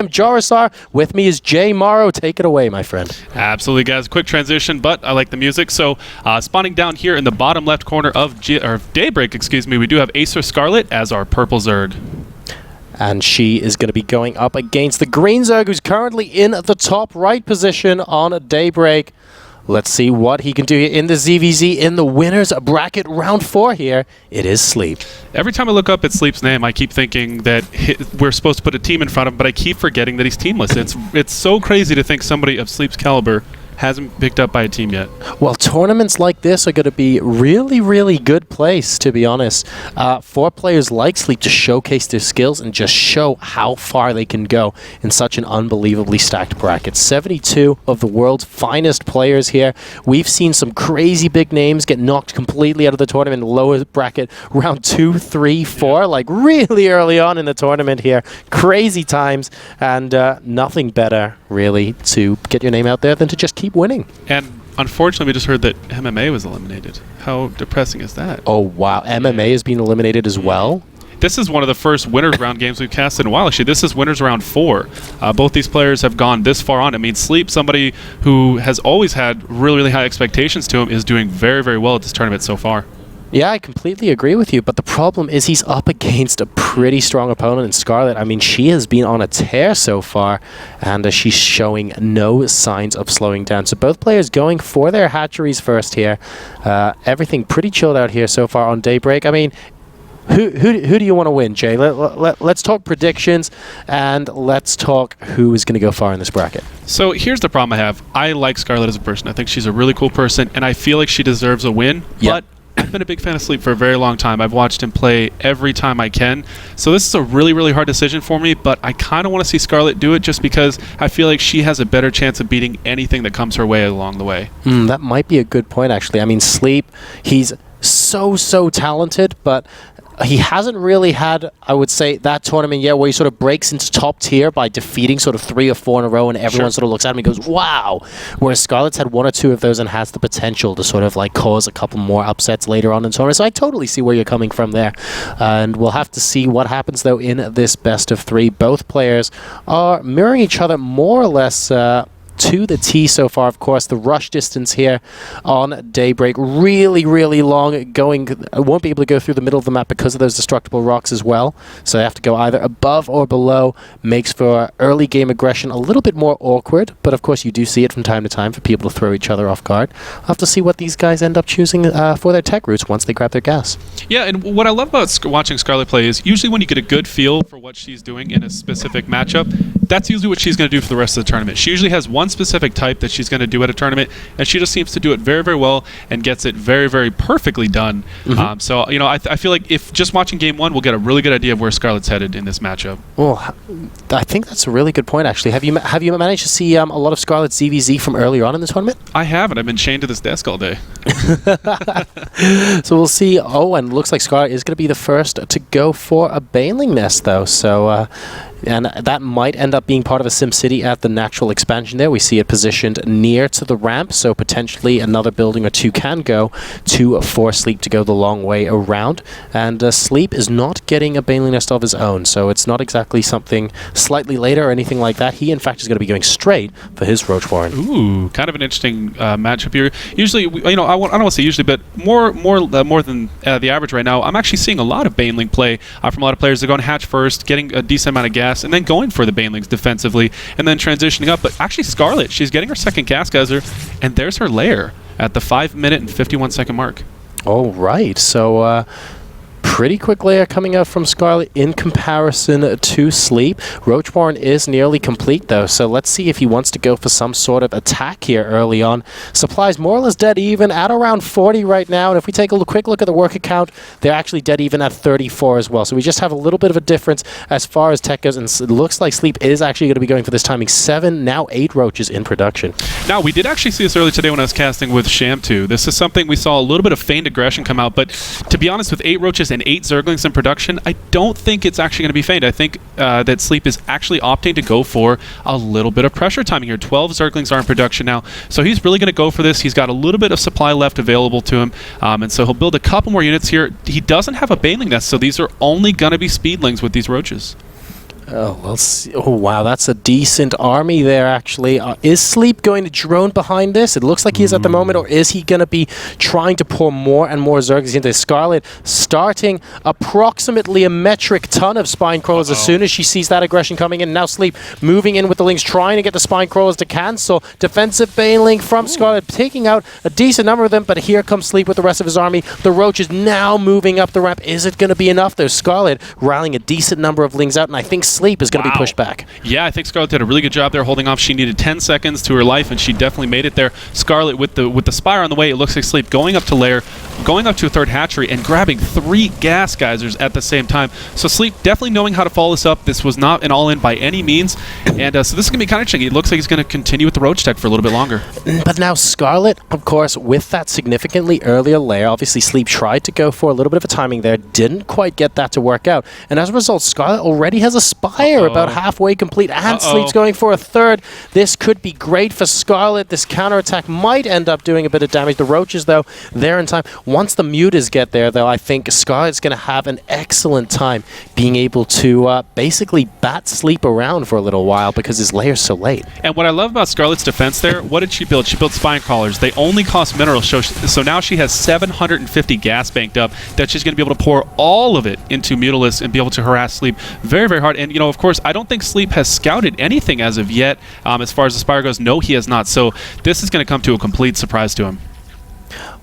I'm Jarisar. With me is Jay Morrow. Take it away, my friend. Absolutely, guys. Quick transition, but I like the music. So, spawning down here in the bottom left corner of Daybreak, we do have Acer Scarlet as our purple Zerg. And she is going to be going up against the green Zerg, who's currently in the top right position on Daybreak. Let's see what he can do here in the ZVZ in the winners bracket round 4 here. It is Sleep. Every time I look up at Sleep's name, I keep thinking that we're supposed to put a team in front of him, but I keep forgetting that he's teamless. It's so crazy to think somebody of Sleep's caliber hasn't been picked up by a team yet. Well, tournaments like this are going to be really, really good place, to be honest, for players like Sleep to showcase their skills and just show how far they can go in such an unbelievably stacked bracket. 72 of the world's finest players here. We've seen some crazy big names get knocked completely out of the tournament in the lower bracket, round 2, 3, 4, like really early on in the tournament here. Crazy times, and nothing better, really, to get your name out there than to just keep winning. And unfortunately, we just heard that MMA was eliminated. How depressing is that? Oh, wow. MMA has been eliminated as well? This is one of the first winners round games we've casted in a while. Actually, this is winners round 4. Both these players have gone this far on. I mean, Sleep, somebody who has always had really, really high expectations to him, is doing very, very well at this tournament so far. Yeah, I completely agree with you, but the problem is he's up against a pretty strong opponent in Scarlet. I mean, she has been on a tear so far, and she's showing no signs of slowing down. So both players going for their hatcheries first here. Everything pretty chilled out here so far on Daybreak. I mean, who do you want to win, Jay? Let's talk predictions, and let's talk who is going to go far in this bracket. So here's the problem I have. I like Scarlett as a person. I think she's a really cool person, and I feel like she deserves a win, but I've been a big fan of Sleep for a very long time. I've watched him play every time I can. So this is a really, really hard decision for me, but I kind of want to see Scarlett do it just because I feel like she has a better chance of beating anything that comes her way along the way. That might be a good point, actually. I mean, Sleep, he's so talented, but he hasn't really had, I would say, that tournament yet where he sort of breaks into top tier by defeating sort of 3 or 4 in a row, and everyone sort of looks at him and goes, wow. Whereas Scarlett's had 1 or 2 of those and has the potential to sort of like cause a couple more upsets later on in tournament. So I totally see where you're coming from there. And we'll have to see what happens, though, in this best of 3. Both players are mirroring each other more or less to the T so far. Of course, the rush distance here on Daybreak really, really long. Won't be able to go through the middle of the map because of those destructible rocks as well. So they have to go either above or below. Makes for early game aggression a little bit more awkward, but of course you do see it from time to time for people to throw each other off guard. I'll have to see what these guys end up choosing for their tech routes once they grab their gas. Yeah, and what I love about watching Scarlett play is usually when you get a good feel for what she's doing in a specific matchup, that's usually what she's going to do for the rest of the tournament. She usually has one specific type that she's going to do at a tournament, and she just seems to do it very, very well and gets it very, very perfectly done. So, you know, I feel like if just watching game 1, we'll get a really good idea of where Scarlett's headed in this matchup. Well, I think that's a really good point, actually. Have you managed to see a lot of Scarlett's ZVZ from earlier on in the tournament? I haven't. I've been chained to this desk all day. So we'll see. Oh, and it looks like Scarlett is going to be the first to go for a Baneling Nest, though. So, and that might end up being part of a SimCity at the natural expansion there. We see it positioned near to the ramp, so potentially another building or 2 can go to force Sleep to go the long way around. And Sleep is not getting a Baneling Nest of his own, so it's not exactly something slightly later or anything like that. He, in fact, is going to be going straight for his Roach Warren. Ooh, kind of an interesting matchup here. Usually, you know, I don't want to say usually, but more than the average right now, I'm actually seeing a lot of Baneling play from a lot of players. They're going hatch first, getting a decent amount of gas, and then going for the Banelings defensively, and then transitioning up. But actually, Scarlett, she's getting her second gas geyser, and there's her lair at the 5-minute and 51-second mark. Oh, right. So, pretty quick layer coming out from Scarlet in comparison to Sleep. Roach Warren is nearly complete, though, so let's see if he wants to go for some sort of attack here early on. Supplies more or less dead even at around 40 right now, and if we take a quick look at the work account, they're actually dead even at 34 as well. So we just have a little bit of a difference as far as tech goes, and it looks like Sleep is actually going to be going for this timing. 7, now 8 roaches in production. Now, we did actually see this earlier today when I was casting with Sham2. This is something we saw a little bit of feigned aggression come out, but to be honest, with 8 roaches and 8 Zerglings in production, I don't think it's actually going to be feigned. I think that Sleep is actually opting to go for a little bit of pressure timing here. 12 Zerglings are in production now, so he's really going to go for this. He's got a little bit of supply left available to him, and so he'll build a couple more units here. He doesn't have a Baneling Nest, so these are only going to be Speedlings with these roaches. Oh, we'll see. Oh, wow, that's a decent army there, actually. Is Sleep going to drone behind this? It looks like he is at the moment, or is he going to be trying to pour more and more Zerglings into Scarlet, starting approximately a metric ton of Spine Crawlers as soon as she sees that aggression coming in. Now Sleep moving in with the Lings, trying to get the Spine Crawlers to cancel. Defensive Baneling from Scarlet, taking out a decent number of them, but here comes Sleep with the rest of his army. The Roach is now moving up the ramp. Is it going to be enough? There's Scarlet rallying a decent number of Lings out, and I think Sleep is going to be pushed back. Yeah, I think Scarlet did a really good job there holding off. She needed 10 seconds to her life, and she definitely made it there. Scarlet with the Spire on the way, it looks like Sleep going up to lair, going up to a third hatchery, and grabbing 3 gas geysers at the same time. So Sleep definitely knowing how to follow this up. This was not an all-in by any means, and so this is going to be kind of interesting. It looks like he's going to continue with the Roach tech for a little bit longer. But now Scarlet, of course, with that significantly earlier lair, obviously Sleep tried to go for a little bit of a timing there, didn't quite get that to work out, and as a result, Scarlet already has a Spire about halfway complete, and Sleep's going for a third. This could be great for Scarlet. This counterattack might end up doing a bit of damage. The Roaches, though, they're in time. Once the Mutas get there, though, I think Scarlet's going to have an excellent time being able to basically bat Sleep around for a little while because his lair's so late. And what I love about Scarlet's defense there, what did she build? She built Spine Crawlers. They only cost minerals, so now she has 750 gas banked up that she's going to be able to pour all of it into Mutalisk and be able to harass Sleep very, very hard. And, you know, of course, I don't think Sleep has scouted anything as of yet. As far as the Spire goes, no, he has not. So this is going to come to a complete surprise to him.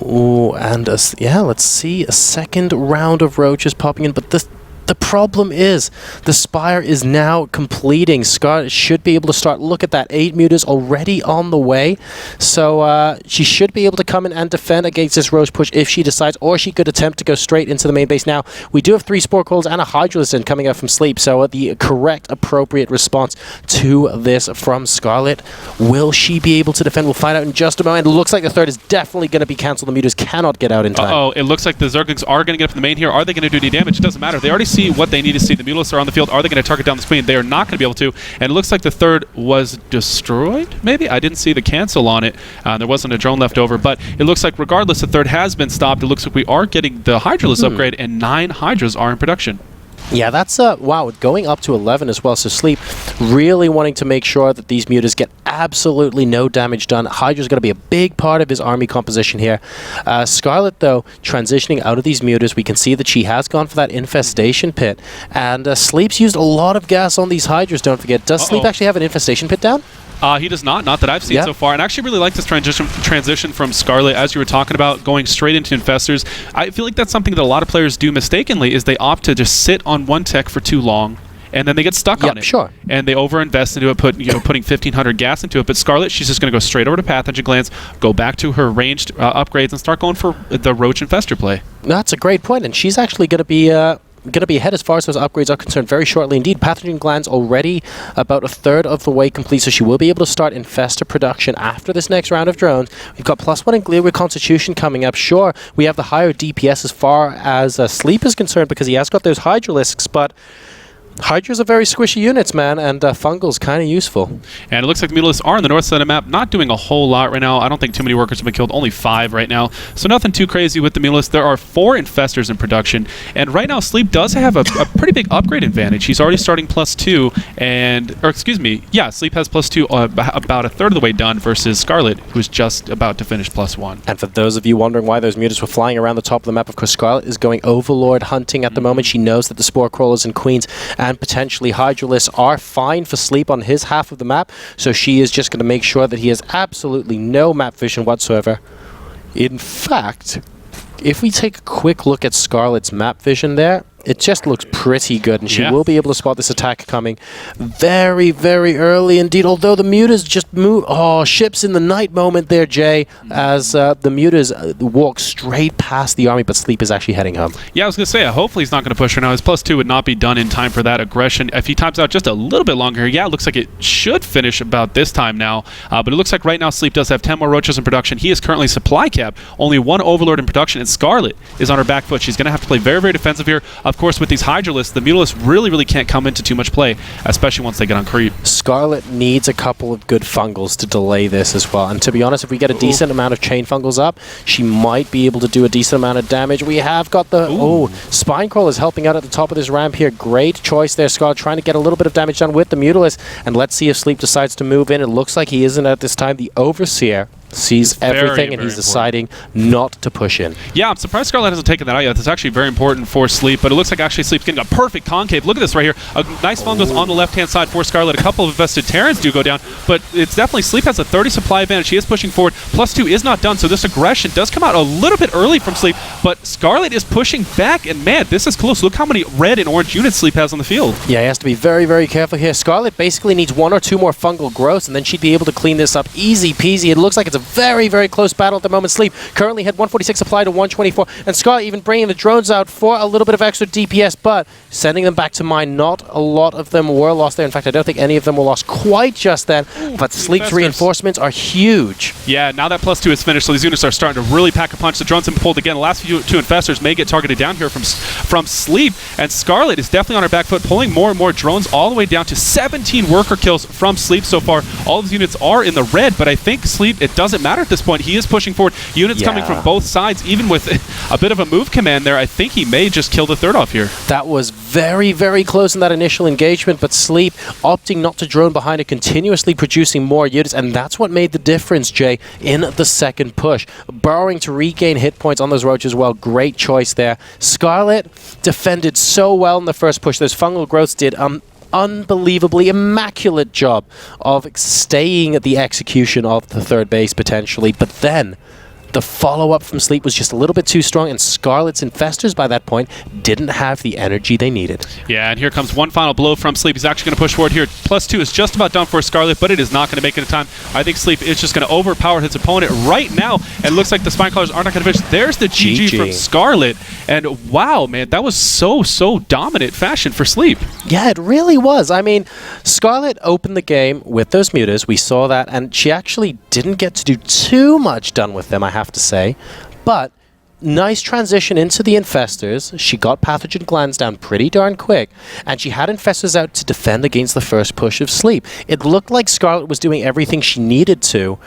Oh, and yeah, let's see. A second round of Roaches popping in, but the problem is the Spire is now completing. Scarlet should be able to start. Look at that, 8 Mutas already on the way. So she should be able to come in and defend against this Roach push if she decides, or she could attempt to go straight into the main base. Now, we do have 3 Spore Coils and a Hydralisk coming out from Sleep, so the correct, appropriate response to this from Scarlet. Will she be able to defend? We'll find out in just a moment. It looks like the third is definitely going to be cancelled. The Mutas cannot get out in time. It looks like the Zerglings are going to get up from the main here. Are they going to do any damage? It doesn't matter. They already see what they need to see. The Mutalisks are on the field. Are they going to target down the Queen? They are not going to be able to. And it looks like the third was destroyed, maybe? I didn't see the cancel on it. There wasn't a drone left over, but it looks like regardless, the third has been stopped. It looks like we are getting the Hydralisk upgrade, and 9 Hydras are in production. Yeah, that's, wow, going up to 11 as well. So Sleep really wanting to make sure that these Mutas get absolutely no damage done. Hydra's going to be a big part of his army composition here. Scarlet, though, transitioning out of these Mutas, we can see that she has gone for that infestation pit. And Sleep's used a lot of gas on these Hydras, don't forget. Does Sleep actually have an infestation pit down? He does not that I've seen so far. And I actually really like this transition from Scarlet, as you were talking about, going straight into Infestors. I feel like that's something that a lot of players do mistakenly, is they opt to just sit on one tech for too long, and then they get stuck on it. Sure. And they overinvest into it, putting 1,500 gas into it. But Scarlet, she's just going to go straight over to Pathogen Glands, go back to her ranged upgrades, and start going for the Roach Infestor play. That's a great point, and she's actually going to be ahead as far as those upgrades are concerned very shortly indeed. Pathogen Glands already about a third of the way complete, so she will be able to start Infestor production after this next round of drones. We've got +1 in Glare Reconstitution coming up. Sure, we have the higher DPS as far as Sleep is concerned because he has got those Hydralisks, but Hydras are very squishy units, man, and Fungal's kind of useful. And it looks like the Mutalisks are on the north side of the map, not doing a whole lot right now. I don't think too many workers have been killed, only 5 right now. So nothing too crazy with the Mutalisks. There are 4 Infestors in production, and right now Sleep does have a pretty big upgrade advantage. He's already starting +2, Sleep has +2 about a third of the way done versus Scarlet, who's just about to finish +1. And for those of you wondering why those Mutas were flying around the top of the map, of course, Scarlet is going Overlord hunting at the moment. She knows that the Spore Crawlers and Queens and potentially Hydralisks are fine for Sleep on his half of the map, so she is just going to make sure that he has absolutely no map vision whatsoever. In fact, if we take a quick look at Scarlet's map vision there, it just looks pretty good, and she will be able to spot this attack coming very, very early indeed, although the Mutas just move. Oh, ships in the night moment there, Jay, as the Mutas walk straight past the army, but Sleep is actually heading home. Yeah, I was going to say, hopefully he's not going to push her now. His +2 would not be done in time for that aggression. If he times out just a little bit longer, it looks like it should finish about this time now, but it looks like right now Sleep does have 10 more Roaches in production. He is currently supply capped, only 1 Overlord in production, and Scarlet is on her back foot. She's going to have to play very, very defensive here. Of course, with these Hydralisks, the Mutalisk really can't come into too much play, especially once they get on creep. Scarlet needs a couple of good fungals to delay this as well. And to be honest, if we get a decent amount of chain fungals up, she might be able to do a decent amount of damage. We have got the... Spinecrawler is helping out at the top of this ramp here. Great choice there, Scarlet, trying to get a little bit of damage done with the Mutalisk. And let's see if Sleep decides to move in. It looks like he isn't at this time. The Overseer sees everything, and he's deciding not to push in. Yeah, I'm surprised Scarlet hasn't taken that out yet. That's actually very important for Sleep, but it looks like actually Sleep's getting a perfect concave. Look at this right here. A nice fungus on the left-hand side for Scarlet. A couple of invested Terrans do go down, but it's definitely Sleep has a 30 supply advantage. She is pushing forward. +2 is not done, so this aggression does come out a little bit early from Sleep, but Scarlet is pushing back, and man, this is close. Look how many red and orange units Sleep has on the field. Yeah, he has to be very careful here. Scarlet basically needs 1 or 2 more fungal growths, and then she'd be able to clean this up easy peasy. It looks like it's a very close battle at the moment. Sleep currently had 146 supply to 124, and Scarlet even bringing the drones out for a little bit of extra DPS, but sending them back to mine. Not a lot of them were lost there. In fact, I don't think any of them were lost quite just then, but Sleep's reinforcements are huge. Yeah, now that +2 is finished, so these units are starting to really pack a punch. The drones have been pulled again. The last few 2 infestors may get targeted down here from Sleep, and Scarlet is definitely on her back foot, pulling more and more drones all the way down to 17 worker kills from Sleep so far. All of these units are in the red, but I think Sleep, it doesn't matter at this point. He is pushing forward. Units coming from both sides, even with a bit of a move command there. I think he may just kill the third off here. That was very close in that initial engagement, but Sleep opting not to drone behind it, continuously producing more units, and that's what made the difference, Jay, in the second push. Burrowing to regain hit points on those roaches as well. Great choice there. Scarlet defended so well in the first push. Those fungal growths did unbelievably immaculate job of staying at the execution of the third base potentially, but then the follow-up from Sleep was just a little bit too strong, and Scarlet's infestors by that point didn't have the energy they needed. Yeah, and here comes one final blow from Sleep. He's actually going to push forward here. +2 is just about done for Scarlet, but it is not going to make it in time. I think Sleep is just going to overpower his opponent right now, and it looks like the Spinecrawlers are not going to finish. There's the GG from Scarlet, and wow, man, that was so dominant fashion for Sleep. Yeah, it really was. I mean, Scarlet opened the game with those mutas. We saw that, and she actually didn't get to do too much done with them, I have to say. But nice transition into the infestors. She got pathogen glands down pretty darn quick, and she had infestors out to defend against the first push of Sleep. It looked like Scarlet was doing everything she needed to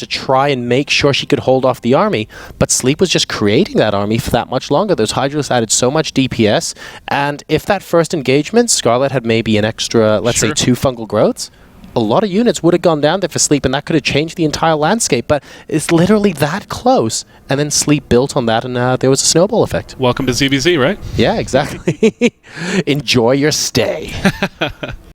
try and make sure she could hold off the army, but Sleep was just creating that army for that much longer. Those Hydralisks added so much DPS, and if that first engagement, Scarlet had maybe an extra, let's say, 2 fungal growths, a lot of units would have gone down there for Sleep, and that could have changed the entire landscape, but it's literally that close, and then Sleep built on that, and there was a snowball effect. Welcome to ZVZ, right? Yeah, exactly. Enjoy your stay.